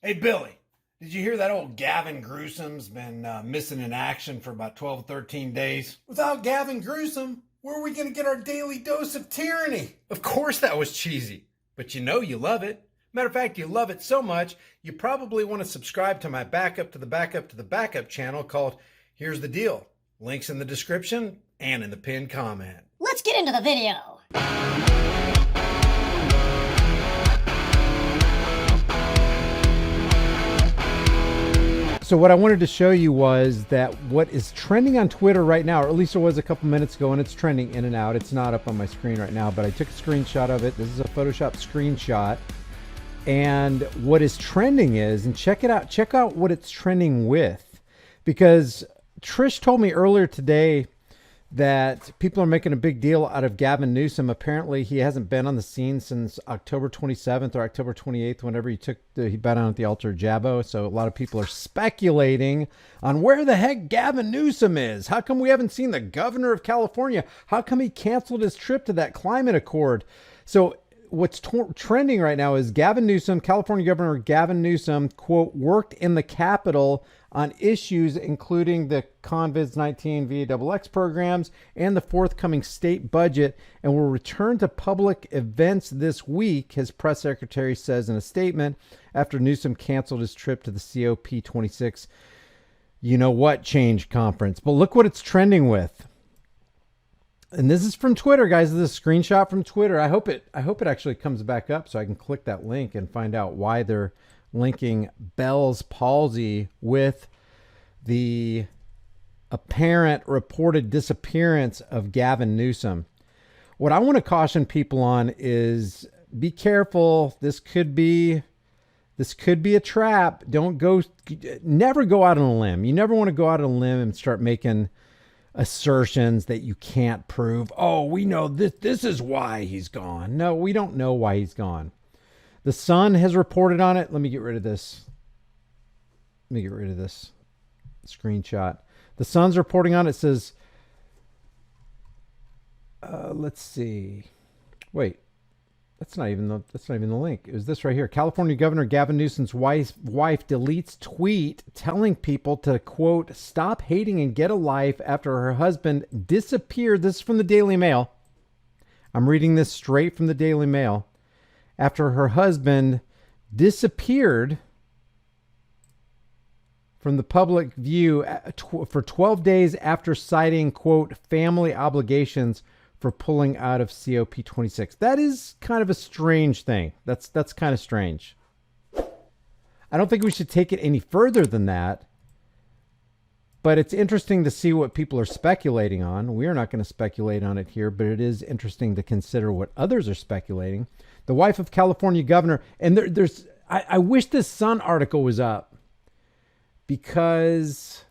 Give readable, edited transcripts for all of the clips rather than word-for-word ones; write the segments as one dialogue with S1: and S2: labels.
S1: Hey, Billy, did you hear that old Gavin Newsom's been missing in action for about 12 or 13 days? Without Gavin Newsom, where are we going to get our daily dose of tyranny? Of course that was cheesy, but you know you love it. Matter of fact, you love it so much, you probably want to subscribe to my Backup to the Backup to the Backup channel called Here's the Deal. Links in the description and in the pinned comment.
S2: Let's get into the video.
S3: So what I wanted to show you was that what is trending on Twitter right now, or at least it was a couple minutes ago, and it's trending in and out. It's not up on my screen right now, but I took a screenshot of it. This is a Photoshop screenshot. And what is trending is, and check it out, check out what it's trending with. Because Trish told me earlier today that people are making a big deal out of Gavin Newsom. Apparently he hasn't been on the scene since October 27th or October 28th, whenever he bowed down at the altar of Jabbo. So a lot of people are speculating on where the heck Gavin Newsom is. How come we haven't seen the governor of California? How come he canceled his trip to that climate accord? So what's trending right now is Gavin Newsom, California Governor Gavin Newsom, quote, worked in the Capitol on issues including the COVID-19 VAXX programs and the forthcoming state budget, and will return to public events this week, his press secretary says in a statement, after Newsom canceled his trip to the COP26 you know what change conference. But look what it's trending with. And this is from Twitter, guys. This is a screenshot from Twitter. I hope it actually comes back up so I can click that link and find out why they're linking Bell's palsy with the apparent reported disappearance of Gavin Newsom. What I want to caution people on is be careful. This could be a trap. Never go out on a limb. You never want to go out on a limb and start making assertions that you can't prove. Oh, we know this is why he's gone. No, we don't know why he's gone. The Sun has reported on it. Let me get rid of this. Let me get rid of this screenshot. The Sun's reporting on it. It says, let's see. Wait, that's not even the link. It was this right here. California Governor Gavin Newsom's wife deletes tweet telling people to, quote, stop hating and get a life after her husband disappeared. This is from the Daily Mail. I'm reading this straight from the Daily Mail. After her husband disappeared from the public view for 12 days after citing, quote, family obligations for pulling out of COP26. That is kind of a strange thing. That's kind of strange. I don't think we should take it any further than that. But it's interesting to see what people are speculating on. We are not going to speculate on it here, but it is interesting to consider what others are speculating. The wife of California governor, and I wish this Sun article was up because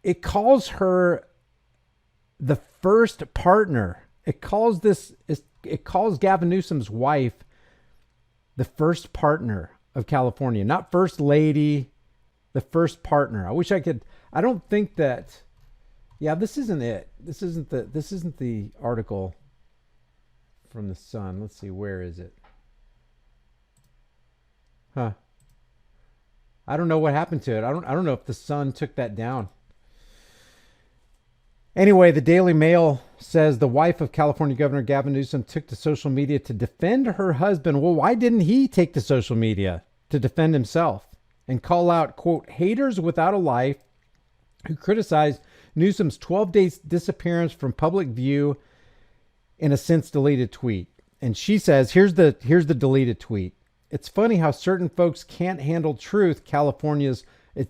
S3: it calls her the first partner. It calls Gavin Newsom's wife the first partner of California, not first lady, the first partner. I wish I could. I don't think that. Yeah, this isn't it. This isn't the article from the Sun. Let's see, where is it? Huh. I don't know what happened to it. I don't know if the Sun took that down. Anyway, the Daily Mail says the wife of California Governor Gavin Newsom took to social media to defend her husband. Well, why didn't he take to social media to defend himself and call out, quote, haters without a life who criticized Newsom's 12-day disappearance from public view in a since deleted tweet? And she says, here's the deleted tweet. It's funny how certain folks can't handle truth.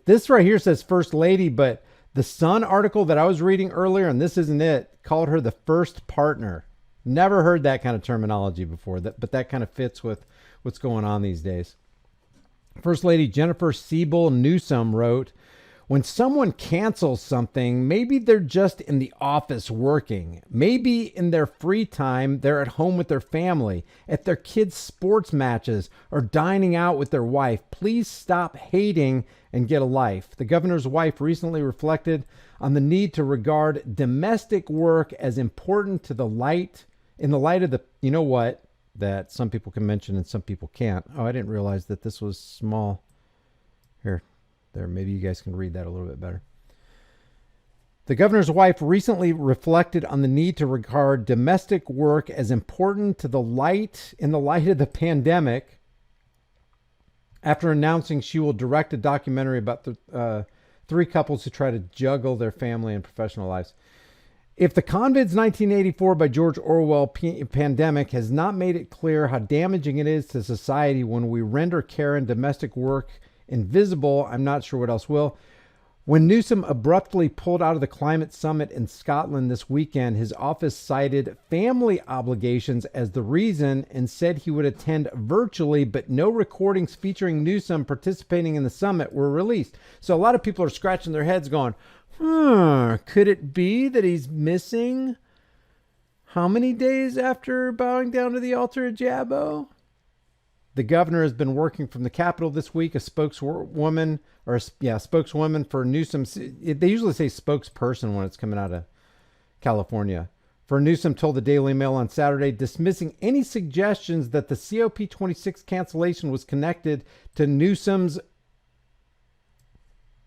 S3: This right here says first lady, but the Sun article that I was reading earlier, and this isn't it, called her the first partner. Never heard that kind of terminology before, but that kind of fits with what's going on these days. First Lady Jennifer Siebel Newsom wrote, when someone cancels something, maybe they're just in the office working. Maybe in their free time, they're at home with their family, at their kids' sports matches, or dining out with their wife. Please stop hating and get a life. The governor's wife recently reflected on the need to regard domestic work as important in the light of the, you know what? that some people can mention and some people can't. Oh, I didn't realize that this was small. Here, there, maybe you guys can read that a little bit better. The governor's wife recently reflected on the need to regard domestic work as important to the light of the pandemic after announcing she will direct a documentary about the three couples who try to juggle their family and professional lives. If the COVID's 1984 by George Orwell pandemic has not made it clear how damaging it is to society when we render care and domestic work invisible, I'm not sure what else will. When Newsom abruptly pulled out of the climate summit in Scotland this weekend, his office cited family obligations as the reason and said he would attend virtually, but no recordings featuring Newsom participating in the summit were released. So a lot of people are scratching their heads going, could it be that he's missing how many days after bowing down to the altar of Jabbo? The governor has been working from the Capitol this week. A spokeswoman for Newsom. They usually say spokesperson when it's coming out of California. For Newsom told the Daily Mail on Saturday, dismissing any suggestions that the COP26 cancellation was connected to Newsom's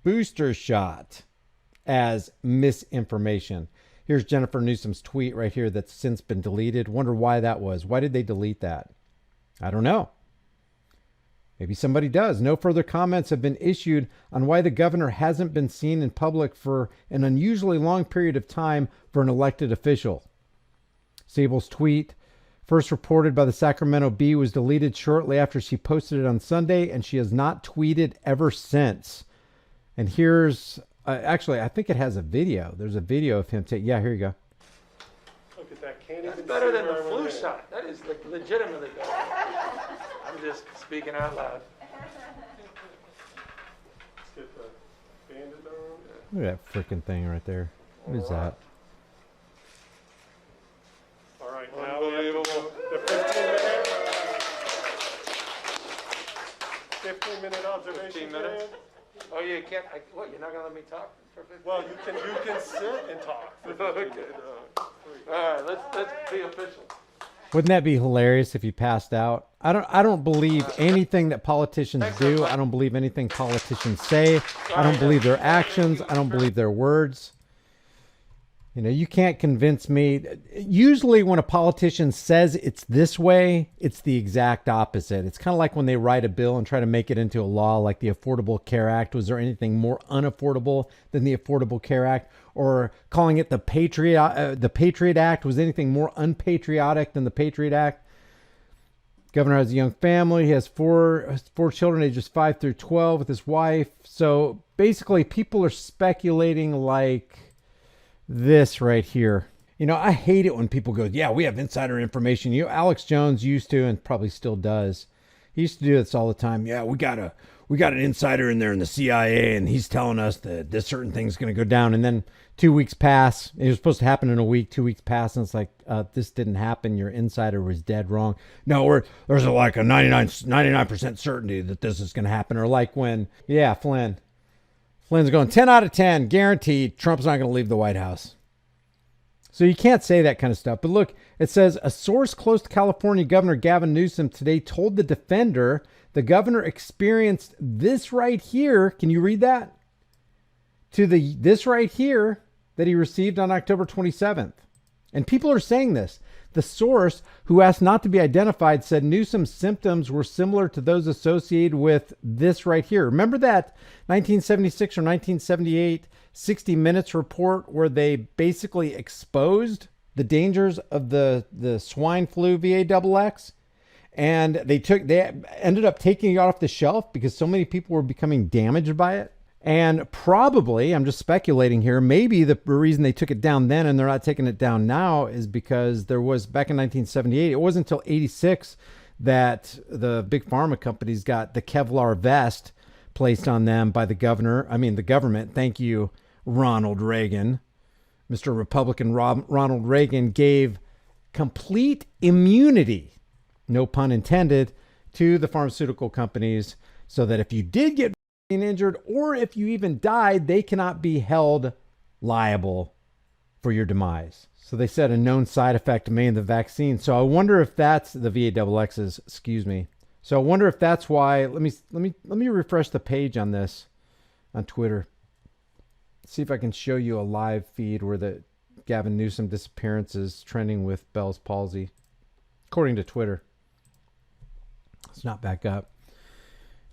S3: booster shot as misinformation. Here's Jennifer Newsom's tweet right here that's since been deleted. Wonder why that was. Why did they delete that? I don't know. Maybe somebody does. No further comments have been issued on why the governor hasn't been seen in public for an unusually long period of time for an elected official. Sable's tweet, first reported by the Sacramento Bee, was deleted shortly after she posted it on Sunday, and she has not tweeted ever since. And here's, actually, I think it has a video. There's a video of him taking, yeah, here you go.
S2: Look at that. Can't
S4: That's
S2: even
S4: better
S2: see
S4: than the
S2: where I'm
S4: flu
S2: at.
S4: shot. That is like legitimately better. I'm just speaking out loud.
S2: Let's get the bandit on.
S3: Look at that freaking thing right there. What is that?
S2: All right, now we have to go the 15-minute observation
S4: 15 minutes?
S2: period.
S4: Oh, you can't, what, you're not gonna let me talk for 15
S2: Well, you can sit and talk for 15
S4: Okay.
S2: minutes.
S4: All right, let's be official.
S3: Wouldn't that be hilarious if he passed out? I don't believe anything that politicians do. I don't believe anything politicians say. I don't believe their actions. I don't believe their words. You know, you can't convince me. Usually when a politician says it's this way, it's the exact opposite. It's kind of like when they write a bill and try to make it into a law, like the Affordable Care Act. Was there anything more unaffordable than the Affordable Care Act? Or calling it the Patriot Act, was anything more unpatriotic than the Patriot Act? Governor has a young family. He has four children, ages 5 through 12, with his wife. So basically, people are speculating like this right here. You know, I hate it when people go, yeah, we have insider information. You know, Alex Jones used to, and probably still does. He used to do this all the time. Yeah, we got an insider in there in the CIA, and he's telling us that this certain thing's going to go down. And then 2 weeks pass. It was supposed to happen in a week. 2 weeks pass, and it's like, this didn't happen. Your insider was dead wrong. No, there's like a 99% certainty that this is going to happen. Or like when, yeah, Flynn's going 10 out of 10, guaranteed Trump's not going to leave the White House. So you can't say that kind of stuff. But look, it says a source close to California Governor Gavin Newsom today told The Defender the governor experienced this right here. Can you read that? This right here that he received on October 27th. And people are saying this. The source, who asked not to be identified, said Newsom's symptoms were similar to those associated with this right here. Remember that 1976 or 1978 60 Minutes report where they basically exposed the dangers of the swine flu VAXX? And they ended up taking it off the shelf because so many people were becoming damaged by it. And probably, I'm just speculating here, maybe the reason they took it down then and they're not taking it down now is because there was, back in 1978, it wasn't until 86 that the big pharma companies got the Kevlar vest placed on them by the government. Thank you, Ronald Reagan. Mr. Republican Ronald Reagan gave complete immunity, no pun intended, to the pharmaceutical companies so that if you did get injured or if you even died, they cannot be held liable for your demise. So they said a known side effect of many of the vaccine. So I wonder if that's the VAXX's, excuse me. So I wonder if that's why. Let me refresh the page on this on Twitter. See if I can show you a live feed where the Gavin Newsom disappearance is trending with Bell's palsy, according to Twitter. Let's not back up.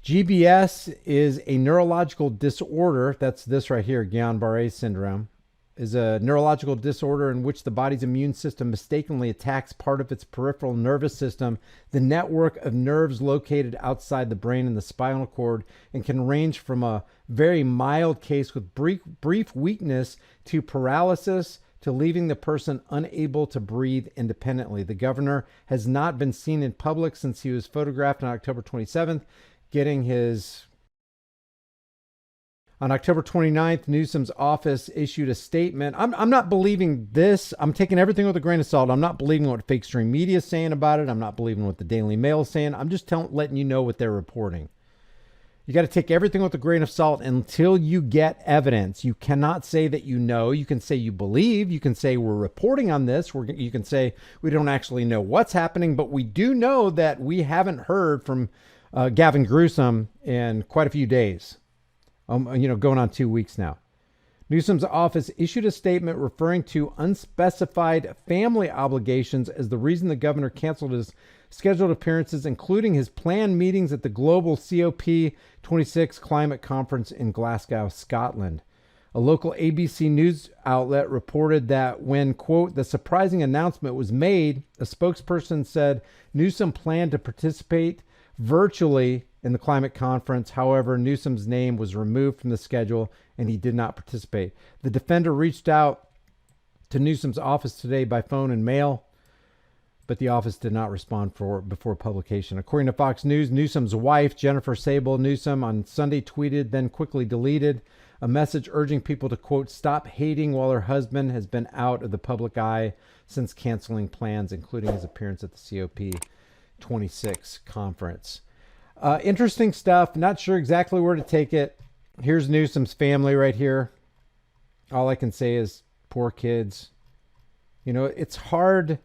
S3: GBS is a neurological disorder. That's this right here, Guillain-Barré syndrome. Is a neurological disorder in which the body's immune system mistakenly attacks part of its peripheral nervous system, the network of nerves located outside the brain and the spinal cord, and can range from a very mild case with brief weakness to paralysis to leaving the person unable to breathe independently. The governor has not been seen in public since he was photographed on October 27th, getting his... On October 29th, Newsom's office issued a statement. I'm not believing this. I'm taking everything with a grain of salt. I'm not believing what fake stream media is saying about it. I'm not believing what the Daily Mail is saying. I'm just letting you know what they're reporting. You got to take everything with a grain of salt until you get evidence. You cannot say that you know. You can say you believe. You can say we're reporting on this. You can say we don't actually know what's happening, but we do know that we haven't heard from Gavin Newsom in quite a few days. Going on 2 weeks now. Newsom's office issued a statement referring to unspecified family obligations as the reason the governor canceled his scheduled appearances, including his planned meetings at the global COP26 climate conference in Glasgow, Scotland. A local ABC news outlet reported that when, quote, the surprising announcement was made, a spokesperson said Newsom planned to participate virtually in the climate conference. However, Newsom's name was removed from the schedule and he did not participate. The defender reached out to Newsom's office today by phone and mail, but the office did not respond before publication. According to Fox News, Newsom's wife, Jennifer Sable Newsom, on Sunday tweeted, then quickly deleted, a message urging people to, quote, stop hating while her husband has been out of the public eye since canceling plans, including his appearance at the COP26 conference. Interesting stuff. Not sure exactly where to take it. Here's Newsom's family right here. All I can say is poor kids. It's hard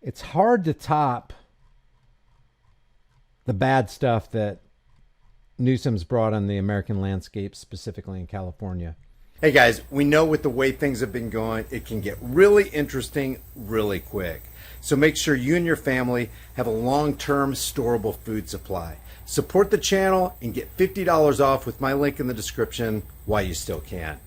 S3: to top the bad stuff that Newsom's brought on the American landscape, specifically in California.
S1: Hey guys, we know with the way things have been going, it can get really interesting really quick. So make sure you and your family have a long-term storable food supply. Support the channel and get $50 off with my link in the description while you still can.